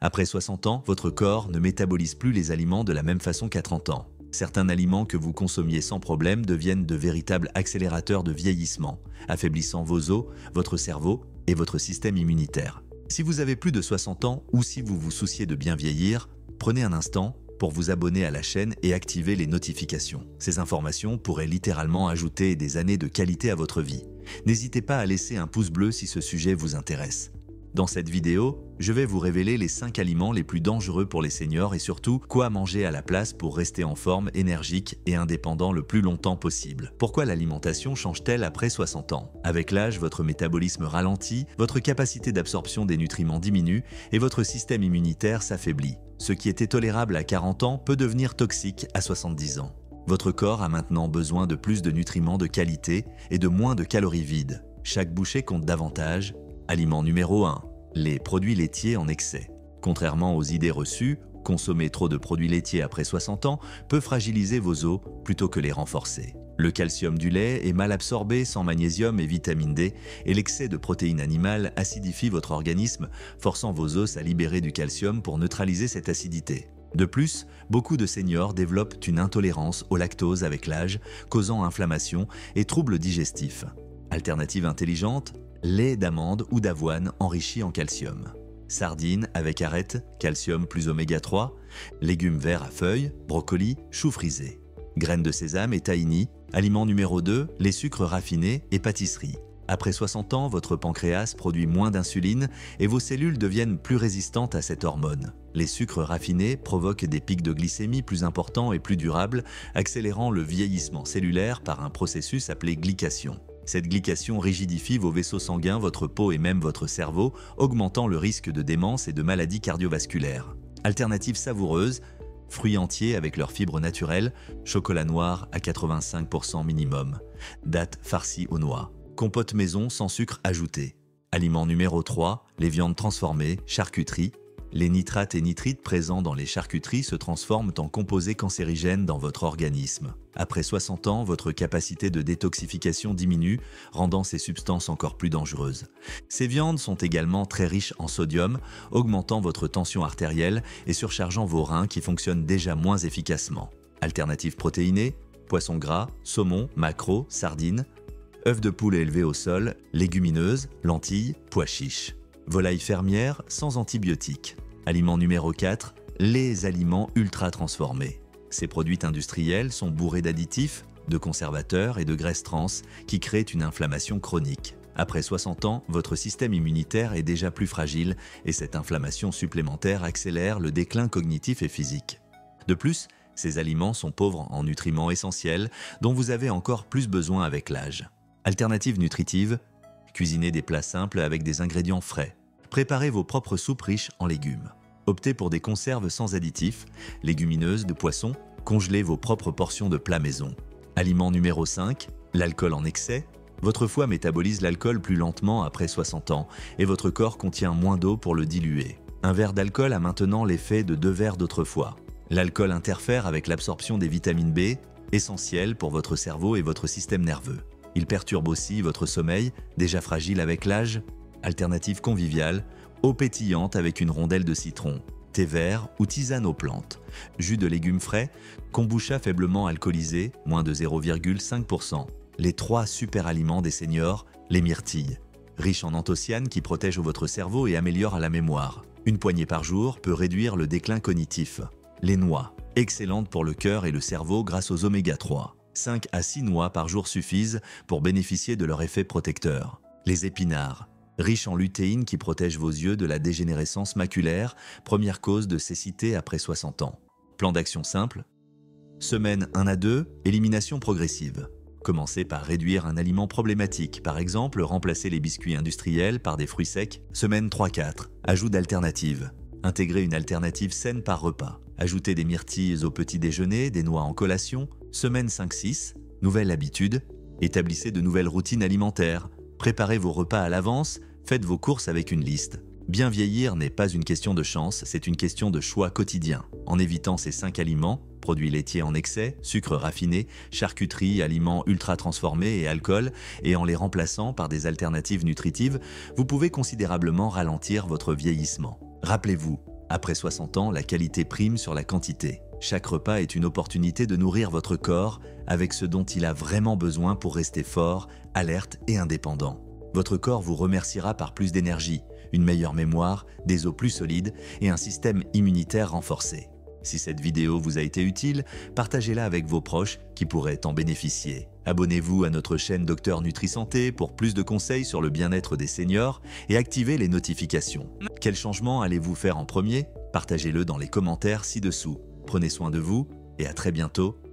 Après 60 ans, votre corps ne métabolise plus les aliments de la même façon qu'à 30 ans. Certains aliments que vous consommiez sans problème deviennent de véritables accélérateurs de vieillissement, affaiblissant vos os, votre cerveau et votre système immunitaire. Si vous avez plus de 60 ans ou si vous vous souciez de bien vieillir, prenez un instant pour vous abonner à la chaîne et activer les notifications. Ces informations pourraient littéralement ajouter des années de qualité à votre vie. N'hésitez pas à laisser un pouce bleu si ce sujet vous intéresse. Dans cette vidéo, je vais vous révéler les 5 aliments les plus dangereux pour les seniors et surtout quoi manger à la place pour rester en forme, énergique et indépendant le plus longtemps possible. Pourquoi l'alimentation change-t-elle après 60 ans? Avec l'âge, votre métabolisme ralentit, votre capacité d'absorption des nutriments diminue et votre système immunitaire s'affaiblit. Ce qui était tolérable à 40 ans peut devenir toxique à 70 ans. Votre corps a maintenant besoin de plus de nutriments de qualité et de moins de calories vides. Chaque bouchée compte davantage. Aliment numéro 1. Les produits laitiers en excès. Contrairement aux idées reçues, consommer trop de produits laitiers après 60 ans peut fragiliser vos os plutôt que les renforcer. Le calcium du lait est mal absorbé sans magnésium et vitamine D et l'excès de protéines animales acidifie votre organisme, forçant vos os à libérer du calcium pour neutraliser cette acidité. De plus, beaucoup de seniors développent une intolérance au lactose avec l'âge, causant inflammation et troubles digestifs. Alternative intelligente, lait d'amande ou d'avoine enrichi en calcium. Sardines avec arête, calcium plus oméga 3, légumes verts à feuilles, brocolis, choux frisés. Graines de sésame et tahini, aliment numéro 2, les sucres raffinés et pâtisseries. Après 60 ans, votre pancréas produit moins d'insuline et vos cellules deviennent plus résistantes à cette hormone. Les sucres raffinés provoquent des pics de glycémie plus importants et plus durables, accélérant le vieillissement cellulaire par un processus appelé glycation. Cette glycation rigidifie vos vaisseaux sanguins, votre peau et même votre cerveau, augmentant le risque de démence et de maladies cardiovasculaires. Alternative savoureuse, fruits entiers avec leurs fibres naturelles, chocolat noir à 85% minimum, dattes farcies aux noix, compote maison sans sucre ajouté. Aliment numéro 3, les viandes transformées, charcuterie. Les nitrates et nitrites présents dans les charcuteries se transforment en composés cancérigènes dans votre organisme. Après 60 ans, votre capacité de détoxification diminue, rendant ces substances encore plus dangereuses. Ces viandes sont également très riches en sodium, augmentant votre tension artérielle et surchargeant vos reins qui fonctionnent déjà moins efficacement. Alternatives protéinées, poissons gras, saumon, maquereau, sardines, œufs de poule élevés au sol, légumineuses, lentilles, pois chiches. Volaille fermière sans antibiotiques. Aliment numéro 4, les aliments ultra transformés. Ces produits industriels sont bourrés d'additifs, de conservateurs et de graisses trans qui créent une inflammation chronique. Après 60 ans, votre système immunitaire est déjà plus fragile et cette inflammation supplémentaire accélère le déclin cognitif et physique. De plus, ces aliments sont pauvres en nutriments essentiels dont vous avez encore plus besoin avec l'âge. Alternative nutritive, cuisinez des plats simples avec des ingrédients frais. Préparez vos propres soupes riches en légumes. Optez pour des conserves sans additifs, légumineuses, de poissons. Congelez vos propres portions de plats maison. Aliment numéro 5, l'alcool en excès. Votre foie métabolise l'alcool plus lentement après 60 ans et votre corps contient moins d'eau pour le diluer. Un verre d'alcool a maintenant l'effet de 2 verres d'autrefois. L'alcool interfère avec l'absorption des vitamines B, essentielles pour votre cerveau et votre système nerveux. Il perturbe aussi votre sommeil, déjà fragile avec l'âge. Alternative conviviale, eau pétillante avec une rondelle de citron, thé vert ou tisane aux plantes, jus de légumes frais, kombucha faiblement alcoolisé, moins de 0,5%. Les 3 super aliments des seniors, les myrtilles. Riches en anthocyanes qui protègent votre cerveau et améliorent la mémoire. Une poignée par jour peut réduire le déclin cognitif. Les noix, excellentes pour le cœur et le cerveau grâce aux oméga 3. 5 à 6 noix par jour suffisent pour bénéficier de leur effet protecteur. Les épinards, riches en lutéine qui protège vos yeux de la dégénérescence maculaire, première cause de cécité après 60 ans. Plan d'action simple. Semaine 1 à 2, élimination progressive. Commencez par réduire un aliment problématique, par exemple remplacer les biscuits industriels par des fruits secs. Semaine 3-4, ajout d'alternatives. Intégrez une alternative saine par repas. Ajoutez des myrtilles au petit déjeuner, des noix en collation. Semaine 5-6, nouvelle habitude. Établissez de nouvelles routines alimentaires. Préparez vos repas à l'avance, faites vos courses avec une liste. Bien vieillir n'est pas une question de chance, c'est une question de choix quotidien. En évitant ces 5 aliments, produits laitiers en excès, sucres raffinés, charcuterie, aliments ultra transformés et alcool, et en les remplaçant par des alternatives nutritives, vous pouvez considérablement ralentir votre vieillissement. Rappelez-vous, Après 60 ans, la qualité prime sur la quantité. Chaque repas est une opportunité de nourrir votre corps avec ce dont il a vraiment besoin pour rester fort, alerte et indépendant. Votre corps vous remerciera par plus d'énergie, une meilleure mémoire, des os plus solides et un système immunitaire renforcé. Si cette vidéo vous a été utile, partagez-la avec vos proches qui pourraient en bénéficier. Abonnez-vous à notre chaîne Docteur NutriSanté pour plus de conseils sur le bien-être des seniors et activez les notifications. Quel changement allez-vous faire en premier? Partagez-le dans les commentaires ci-dessous. Prenez soin de vous et à très bientôt